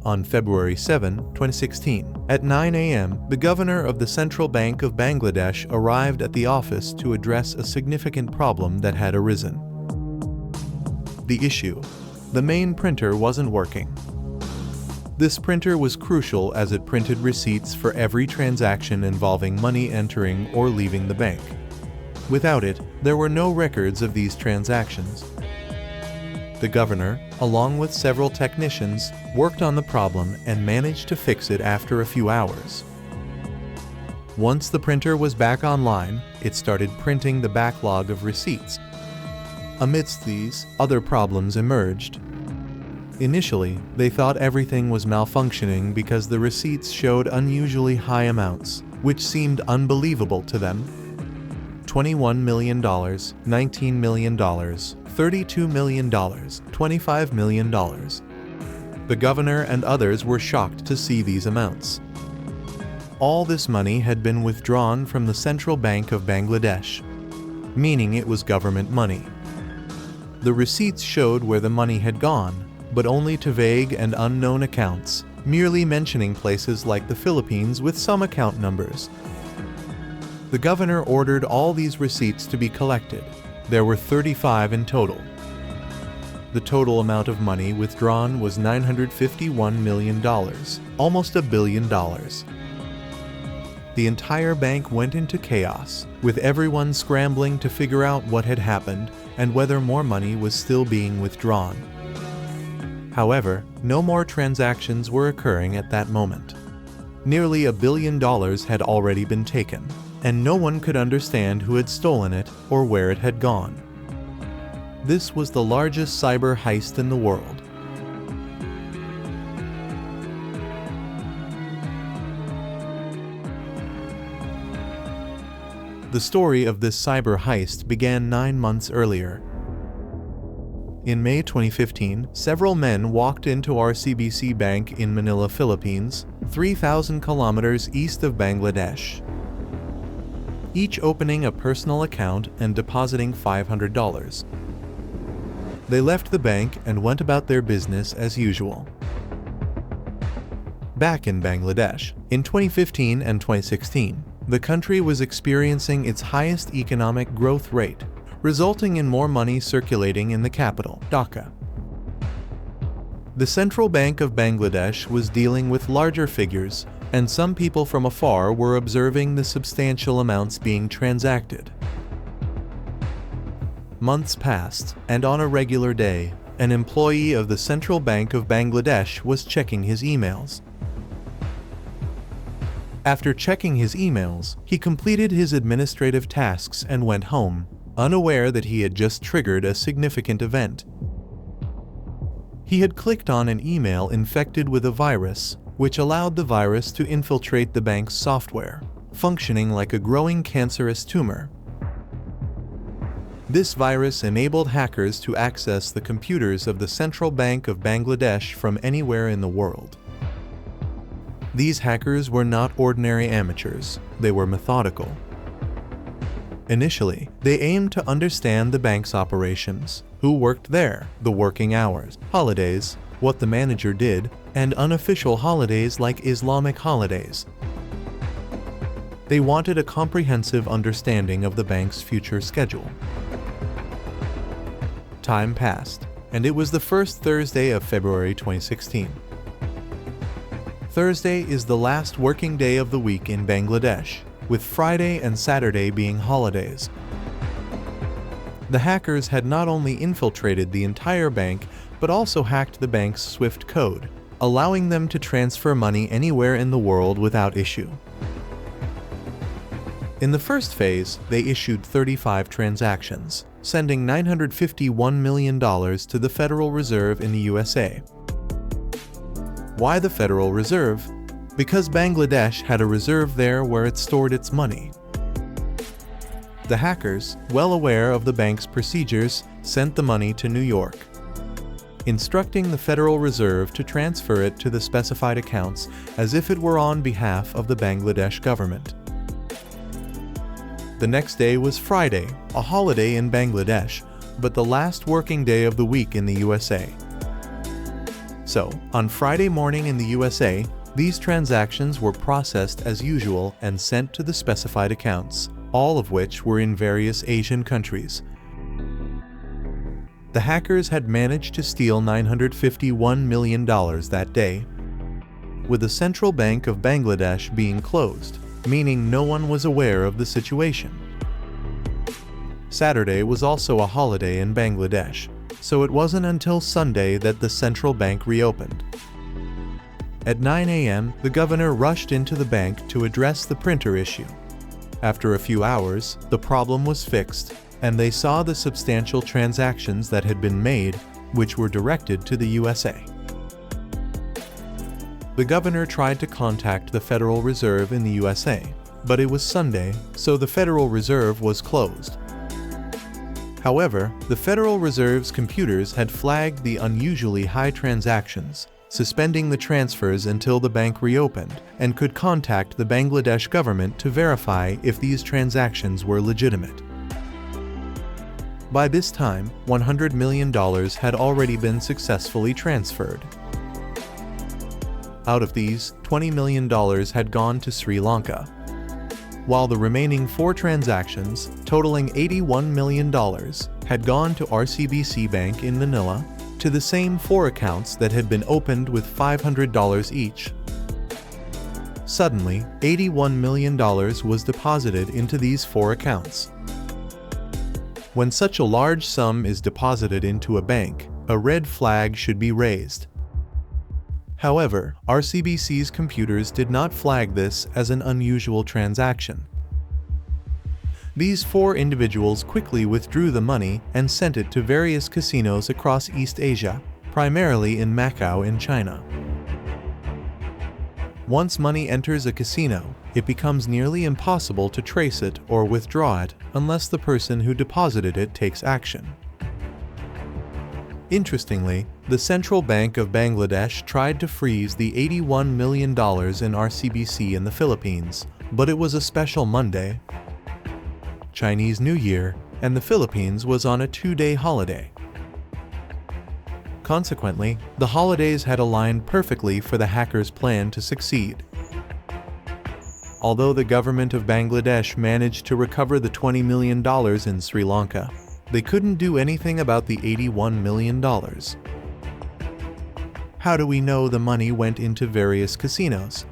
on February 7, 2016. At 9 a.m., the governor of the Central Bank of Bangladesh arrived at the office to address a significant problem that had arisen. The issue: the main printer wasn't working. This printer was crucial as it printed receipts for every transaction involving money entering or leaving the bank. Without it, there were no records of these transactions. The governor, along with several technicians, worked on the problem and managed to fix it after a few hours. Once the printer was back online, it started printing the backlog of receipts. Amidst these, other problems emerged. Initially, they thought everything was malfunctioning because the receipts showed unusually high amounts, which seemed unbelievable to them. $21 million, $19 million, $32 million, $25 million. The governor and others were shocked to see these amounts. All this money had been withdrawn from the Central Bank of Bangladesh, meaning it was government money. The receipts showed where the money had gone, but only to vague and unknown accounts, merely mentioning places like the Philippines with some account numbers. The governor ordered all these receipts to be collected. There were 35 in total. The total amount of money withdrawn was $951 million, almost $1 billion. The entire bank went into chaos, with everyone scrambling to figure out what had happened and whether more money was still being withdrawn. However, no more transactions were occurring at that moment. Nearly $1 billion had already been taken, and no one could understand who had stolen it or where it had gone. This was the largest cyber heist in the world. The story of this cyber heist began 9 months earlier. In May 2015, several men walked into RCBC Bank in Manila, Philippines, 3,000 kilometers east of Bangladesh, each opening a personal account and depositing $500. They left the bank and went about their business as usual. Back in Bangladesh, in 2015 and 2016, the country was experiencing its highest economic growth rate, resulting in more money circulating in the capital, Dhaka. The Central Bank of Bangladesh was dealing with larger figures, and some people from afar were observing the substantial amounts being transacted. Months passed, and on a regular day, an employee of the Central Bank of Bangladesh was checking his emails. After checking his emails, he completed his administrative tasks and went home, unaware that he had just triggered a significant event. He had clicked on an email infected with a virus, which allowed the virus to infiltrate the bank's software, functioning like a growing cancerous tumor. This virus enabled hackers to access the computers of the Central Bank of Bangladesh from anywhere in the world. These hackers were not ordinary amateurs, they were methodical. Initially, they aimed to understand the bank's operations, who worked there, the working hours, holidays, what the manager did, and unofficial holidays like Islamic holidays. They wanted a comprehensive understanding of the bank's future schedule. Time passed, and it was the first Thursday of February 2016. Thursday is the last working day of the week in Bangladesh, with Friday and Saturday being holidays. The hackers had not only infiltrated the entire bank, but also hacked the bank's SWIFT code, allowing them to transfer money anywhere in the world without issue. In the first phase, they issued 35 transactions, sending $951 million to the Federal Reserve in the USA. Why the Federal Reserve? Because Bangladesh had a reserve there where it stored its money. The hackers, well aware of the bank's procedures, sent the money to New York, instructing the Federal Reserve to transfer it to the specified accounts as if it were on behalf of the Bangladesh government. The next day was Friday, a holiday in Bangladesh, but the last working day of the week in the USA. So, on Friday morning in the USA, these transactions were processed as usual and sent to the specified accounts, all of which were in various Asian countries. The hackers had managed to steal $951 million that day, with the Central Bank of Bangladesh being closed, meaning no one was aware of the situation. Saturday was also a holiday in Bangladesh, so it wasn't until Sunday that the central bank reopened. At 9 a.m., the governor rushed into the bank to address the printer issue. After a few hours, the problem was fixed, and they saw the substantial transactions that had been made, which were directed to the USA. The governor tried to contact the Federal Reserve in the USA, but it was Sunday, so the Federal Reserve was closed. However, the Federal Reserve's computers had flagged the unusually high transactions, suspending the transfers until the bank reopened, and could contact the Bangladesh government to verify if these transactions were legitimate. By this time, $100 million had already been successfully transferred. Out of these, $20 million had gone to Sri Lanka, while the remaining 4 transactions, totaling $81 million, had gone to RCBC Bank in Manila, to the same 4 accounts that had been opened with $500 each. Suddenly, $81 million was deposited into these 4 accounts. When such a large sum is deposited into a bank, a red flag should be raised. However, RCBC's computers did not flag this as an unusual transaction. These 4 individuals quickly withdrew the money and sent it to various casinos across East Asia, primarily in Macau in China. Once money enters a casino, it becomes nearly impossible to trace it or withdraw it unless the person who deposited it takes action. Interestingly, the Central Bank of Bangladesh tried to freeze the $81 million in RCBC in the Philippines, but it was a special Monday, Chinese New Year, and the Philippines was on a 2-day holiday. Consequently, the holidays had aligned perfectly for the hackers' plan to succeed. Although the government of Bangladesh managed to recover the $20 million in Sri Lanka, they couldn't do anything about the $81 million. How do we know the money went into various casinos?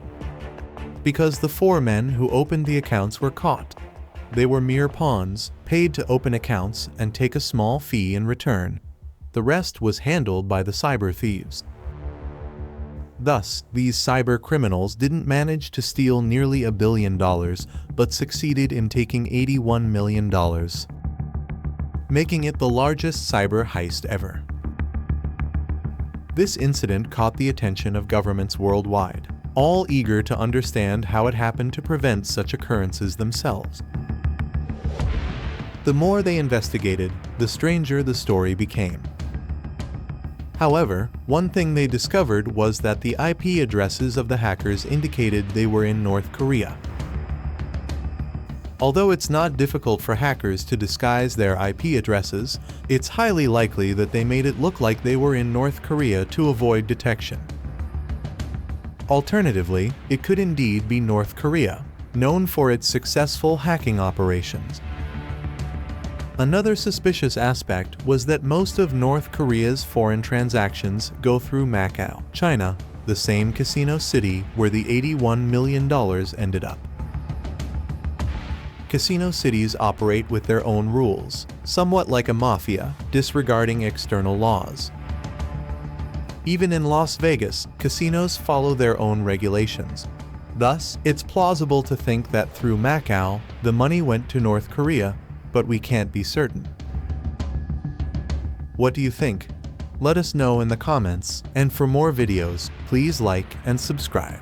Because the 4 men who opened the accounts were caught. They were mere pawns, paid to open accounts and take a small fee in return. The rest was handled by the cyber thieves. Thus, these cyber criminals didn't manage to steal nearly $1 billion, but succeeded in taking $81 million, making it the largest cyber heist ever. This incident caught the attention of governments worldwide, all eager to understand how it happened to prevent such occurrences themselves. The more they investigated, the stranger the story became. However, one thing they discovered was that the IP addresses of the hackers indicated they were in North Korea. Although it's not difficult for hackers to disguise their IP addresses, it's highly likely that they made it look like they were in North Korea to avoid detection. Alternatively, it could indeed be North Korea, known for its successful hacking operations. Another suspicious aspect was that most of North Korea's foreign transactions go through Macau, China, the same casino city where the $81 million ended up. Casino cities operate with their own rules, somewhat like a mafia, disregarding external laws. Even in Las Vegas, casinos follow their own regulations. Thus, it's plausible to think that through Macau, the money went to North Korea, but we can't be certain. What do you think? Let us know in the comments, and for more videos, please like and subscribe.